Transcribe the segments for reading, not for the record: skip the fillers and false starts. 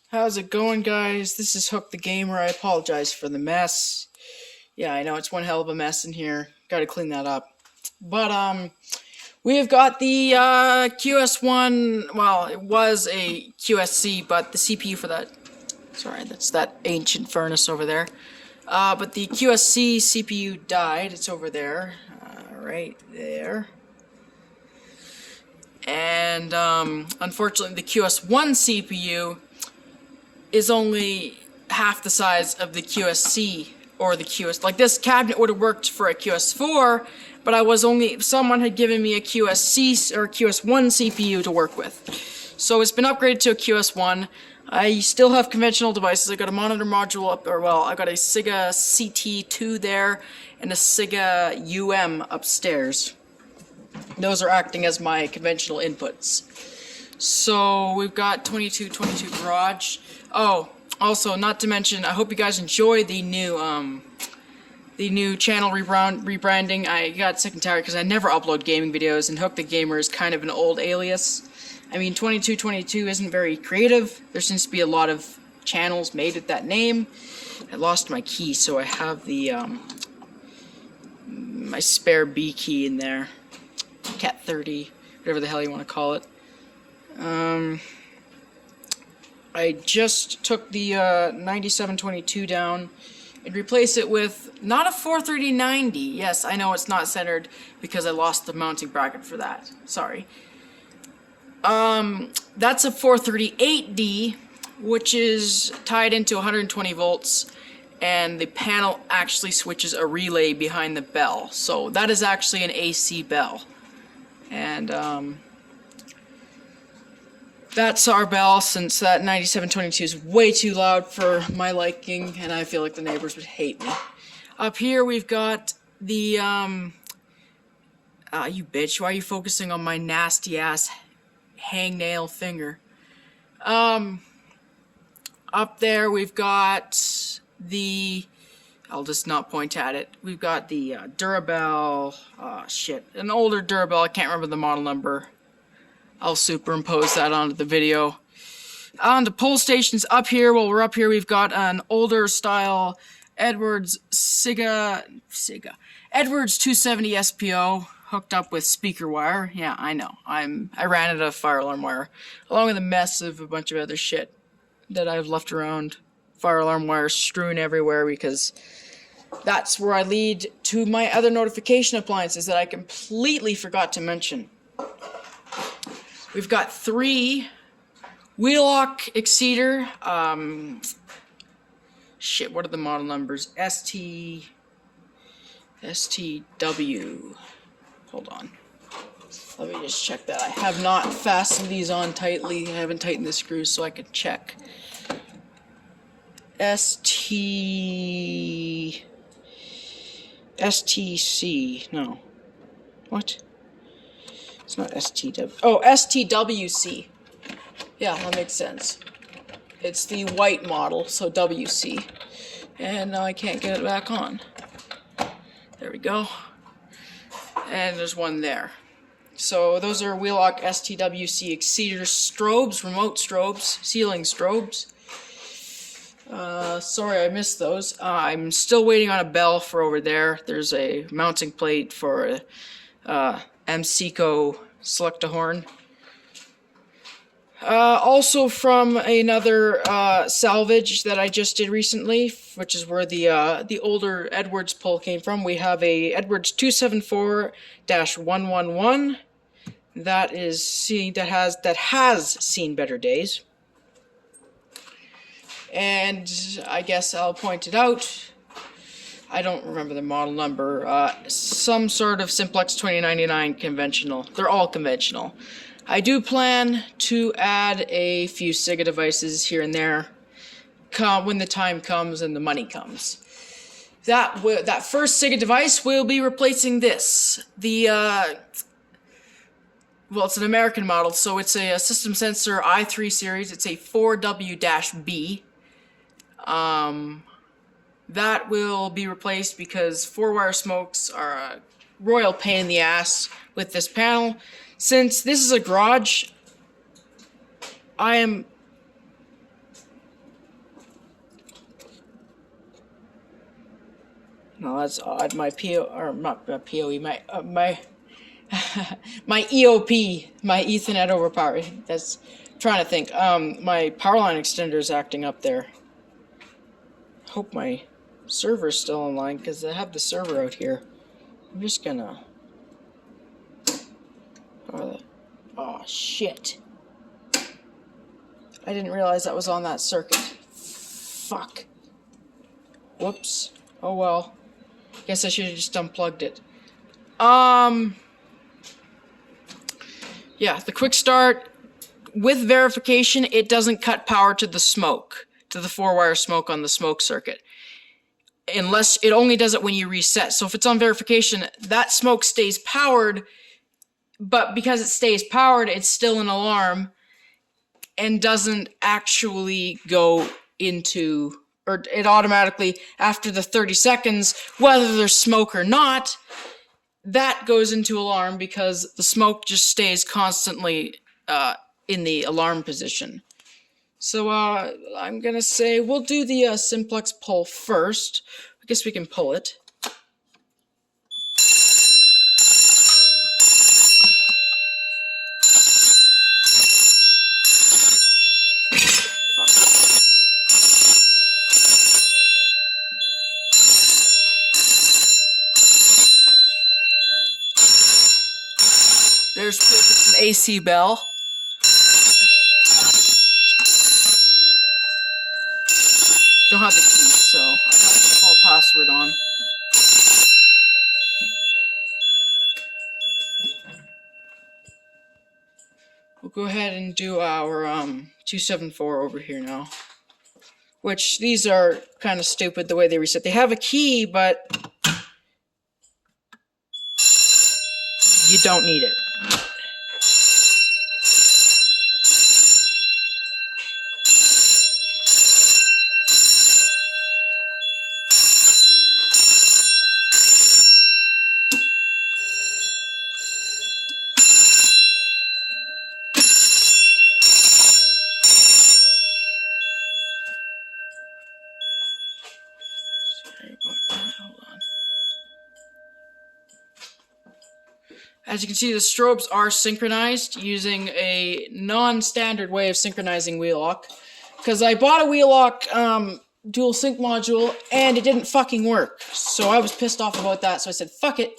How's it going, guys? This is Hook the Gamer. I apologize for the mess. Yeah, I know it's one hell of a mess in here. Gotta clean that up. But, we have got the QS1. Well, it was a QSC, but the CPU for that. Sorry, that's that ancient furnace over there. But the QSC CPU died. It's over there. Right there. And, unfortunately, the QS1 CPU is only half the size of the QSC or the QS. Like, this cabinet would have worked for a QS4, but someone had given me a QSC or QS1 CPU to work with. So it's been upgraded to a QS1. I still have conventional devices. I got a monitor module up, I got a Siga CT2 there and a Siga UM upstairs. Those are acting as my conventional inputs. So we've got 2222 garage. Oh, also, not to mention, I hope you guys enjoy the new channel rebranding. I got sick and tired because I never upload gaming videos, and Hook the Gamer is kind of an old alias. I mean, 2222 isn't very creative. There seems to be a lot of channels made with that name. I lost my key, so I have the my spare B key in there. Cat 30, whatever the hell you want to call it. I just took the 9722 down and replaced it with not a 43090. Yes, I know it's not centered because I lost the mounting bracket for that. Sorry. That's a 438D, which is tied into 120 volts, and the panel actually switches a relay behind the bell. So that is actually an AC bell. And, that's our bell, since that 9722 is way too loud for my liking, and I feel like the neighbors would hate me. Up here we've got the, you bitch, why are you focusing on my nasty ass hangnail finger? Up there we've got the, I'll just not point at it. We've got the Durabell, an older Durabell, I can't remember the model number. I'll superimpose that onto the video. On the pole stations up here, while we're up here, we've got an older style Edwards Edwards 270 SPO hooked up with speaker wire. Yeah, I know. I ran out of fire alarm wire, along with a mess of a bunch of other shit that I've left around. Fire alarm wire strewn everywhere because that's where I lead to my other notification appliances that I completely forgot to mention. We've got 3 wheel-lock Exceeder, what are the model numbers? STW, hold on, let me just check that. I have not fastened these on tightly, I haven't tightened the screws so I can check. STC, no, what? It's not STW. Oh, STWC. Yeah, that makes sense. It's the white model, so WC. And now I can't get it back on. There we go. And there's one there. So those are wheel-lock STWC Exceeder strobes, remote strobes, ceiling strobes. Sorry I missed those. I'm still waiting on a bell for over there. There's a mounting plate for MCCO select-a-horn. Also from another salvage that I just did recently, which is where the older Edwards pull came from. We have a Edwards 274-111 that has seen better days. And I guess I'll point it out. I don't remember the model number. Some sort of Simplex 2099 conventional. They're all conventional. I do plan to add a few Siga devices here and there when the time comes and the money comes. That first Siga device will be replacing this. Well, it's an American model, so it's a System Sensor i3 series. It's a 4W-B. That will be replaced because 4-wire smokes are a royal pain in the ass with this panel. Since this is a garage, I am Well, that's odd. My PO or not my PoE, my my EOP, my Ethernet over power. That's trying to think. My power line extender is acting up there. Hope my server's still online because I have the server out here. I'm just gonna. Oh shit! I didn't realize that was on that circuit. Fuck. Whoops. Oh well. Guess I should have just unplugged it. Yeah, the quick start with verification, it doesn't cut power to the smoke, to the 4-wire smoke on the smoke circuit. Unless it only does it when you reset. So if it's on verification, that smoke stays powered, but because it stays powered, it's still an alarm and doesn't actually go into, or it automatically, after the 30 seconds, whether there's smoke or not, that goes into alarm because the smoke just stays constantly in the alarm position. So I'm gonna say we'll do the simplex pull first. I guess we can pull it. There's proof it's an AC bell. Don't have the keys, so I got the default password on. We'll go ahead and do our 274 over here now. Which, these are kind of stupid the way they reset. They have a key, but you don't need it. As you can see, the strobes are synchronized using a non-standard way of synchronizing wheel lock. Because I bought a wheel lock dual sync module and it didn't fucking work. So I was pissed off about that, so I said, fuck it.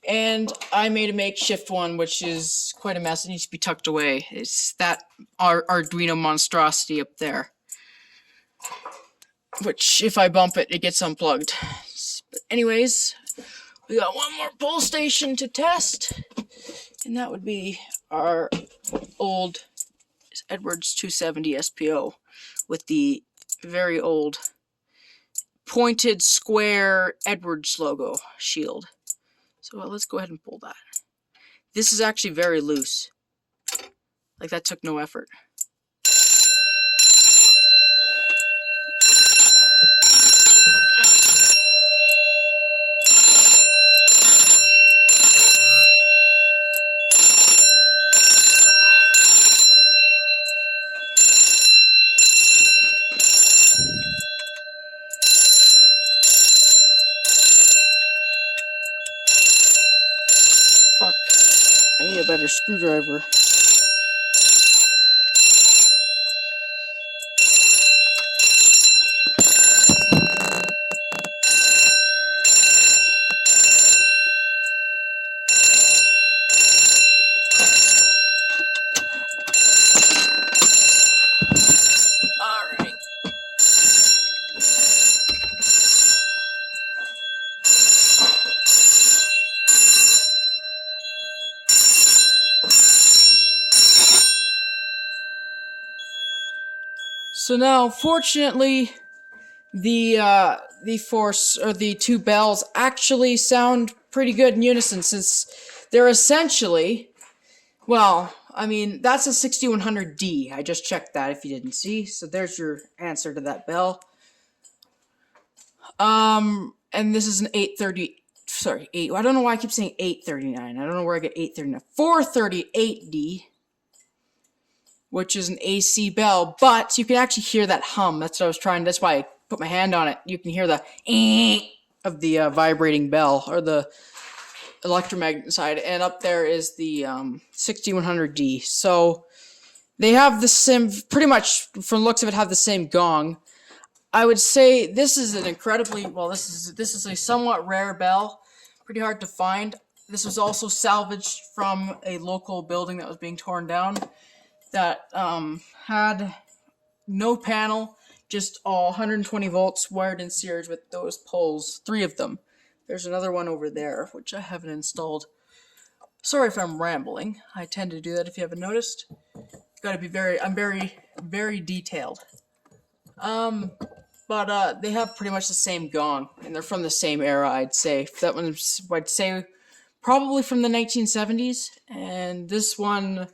And I made a makeshift one, which is quite a mess. It needs to be tucked away. It's that Arduino monstrosity up there. Which, if I bump it, it gets unplugged. But anyways, we got one more pull station to test, and that would be our old Edwards 270 SPO with the very old pointed square Edwards logo shield. So let's go ahead and pull that. This is actually very loose. Like, that took no effort. Fuck. I need a better screwdriver. Alright. So now, fortunately, the force or the two bells actually sound pretty good in unison, since they're essentially, well, I mean, that's a 6100D. I just checked that if you didn't see. So there's your answer to that bell. And this is an 830. Sorry, 8. I don't know why I keep saying 839. I don't know where I get 839. 438D. Which is an AC bell, but you can actually hear that hum. That's what I was trying. That's why I put my hand on it. You can hear the vibrating bell, or the electromagnet side, and up there is the 6100D. So they have the same, pretty much from the looks of it, have the same gong. I would say this is an incredibly, well, this is a somewhat rare bell, pretty hard to find. This was also salvaged from a local building that was being torn down that had no panel, just all 120 volts wired in series with those poles, 3 of them. There's another one over there, which I haven't installed. Sorry if I'm rambling. I tend to do that if you haven't noticed. Gotta be I'm very detailed. But they have pretty much the same gong, and they're from the same era, I'd say. That one, I'd say, probably from the 1970s, and this one,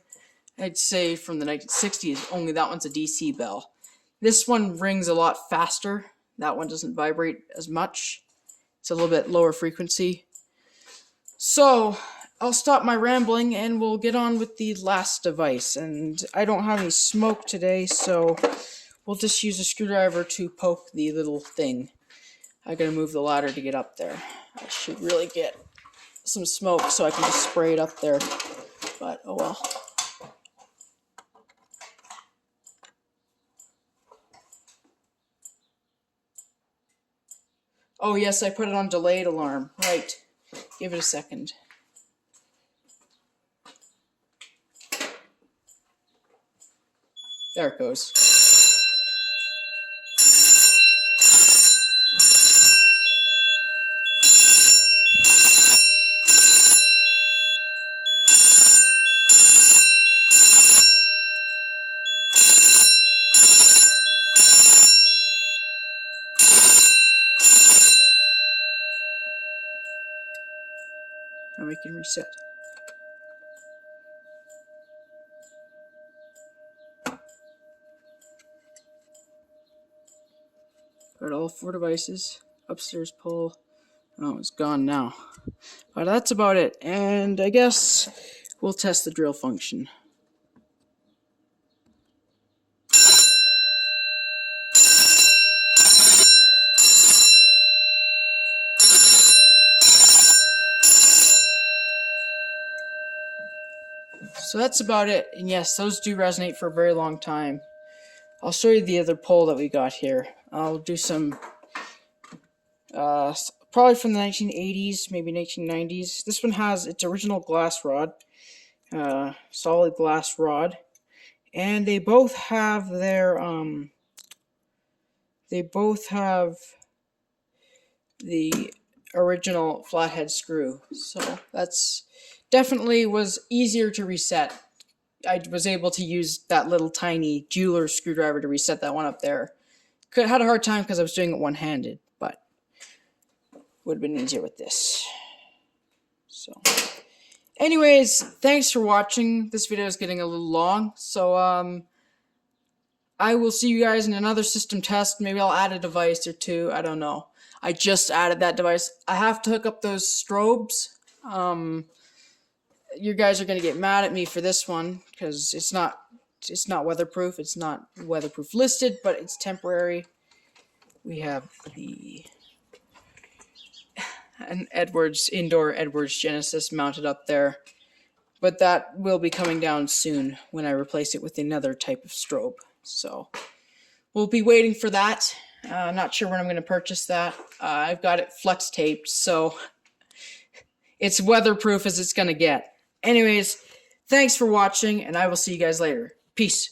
I'd say from the 1960s, only that one's a DC bell. This one rings a lot faster. That one doesn't vibrate as much. It's a little bit lower frequency. So, I'll stop my rambling and we'll get on with the last device. And I don't have any smoke today, so we'll just use a screwdriver to poke the little thing. I gotta move the ladder to get up there. I should really get some smoke so I can just spray it up there. But, oh well. Oh yes, I put it on delayed alarm. Right. Give it a second. There it goes. Now we can reset. Got all 4 devices. Upstairs pull. Oh, it's gone now. But that's about it. And I guess we'll test the drill function. So that's about it. And yes, those do resonate for a very long time. I'll show you the other pole that we got here. I'll do some, probably from the 1980s, maybe 1990s. This one has its original glass rod, solid glass rod. And they both have their, the original flathead screw. So that's definitely was easier to reset. I was able to use that little tiny jeweler screwdriver to reset that one up there. Had a hard time because I was doing it one-handed, but would have been easier with this. So, anyways, thanks for watching. This video is getting a little long, so I will see you guys in another system test. Maybe I'll add a device or 2. I don't know. I just added that device. I have to hook up those strobes. You guys are going to get mad at me for this one because it's not weatherproof. It's not weatherproof listed, but it's temporary. We have an indoor Edwards Genesis mounted up there, but that will be coming down soon when I replace it with another type of strobe. So we'll be waiting for that. Not sure when I'm going to purchase that. I've got it flex taped, so it's weatherproof as it's going to get. Anyways, thanks for watching, and I will see you guys later. Peace.